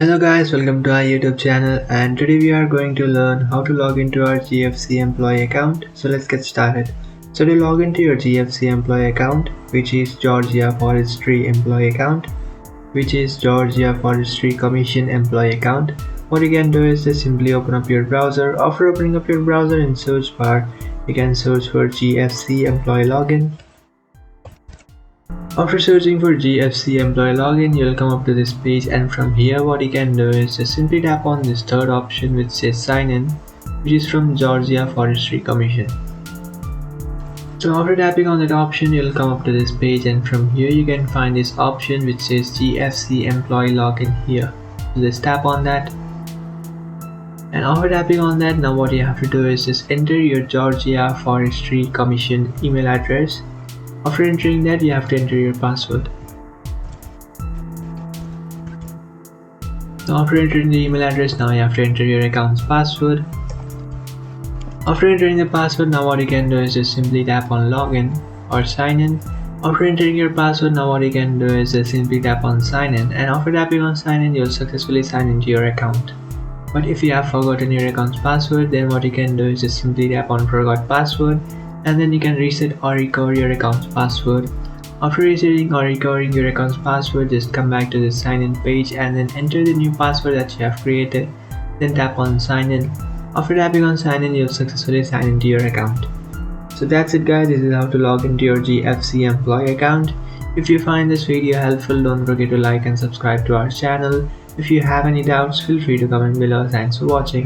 Hello guys, welcome to our YouTube channel, and today we are going to learn how to log into our GFC employee account. So let's get started. So to log into your GFC employee account, which is Georgia Forestry employee account, which is Georgia Forestry Commission employee account, what you can do is just simply open up your browser. After opening up your browser, in search bar you can search for GFC employee login. After searching for GFC employee login, you'll come up to this page, and from here what you can do is just simply tap on this third option which says sign in, which is from Georgia Forestry Commission. So after tapping on that option, you'll come up to this page, and from here you can find this option which says GFC employee login here. So just tap on that. And after tapping on that, now what you have to do is just enter your Georgia Forestry Commission email address. After entering that, you have to enter your password. So after entering the email address, now you have to enter your account's password. After entering the password, now what you can do is just simply tap on login or sign in. After entering your password, now what you can do is just simply tap on sign in, and after tapping on sign in, you'll successfully sign into your account. But if you have forgotten your account's password, then what you can do is just simply tap on forgot password, and then you can reset or recover your account's password. After resetting or recovering your account's password, just come back to the sign in page and then enter the new password that you have created. Then tap on sign in. After tapping on sign in, you'll successfully sign into your account. So that's it guys, this is how to log into your GFC employee account. If you find this video helpful, don't forget to like and subscribe to our channel. If you have any doubts, feel free to comment below. Thanks for watching.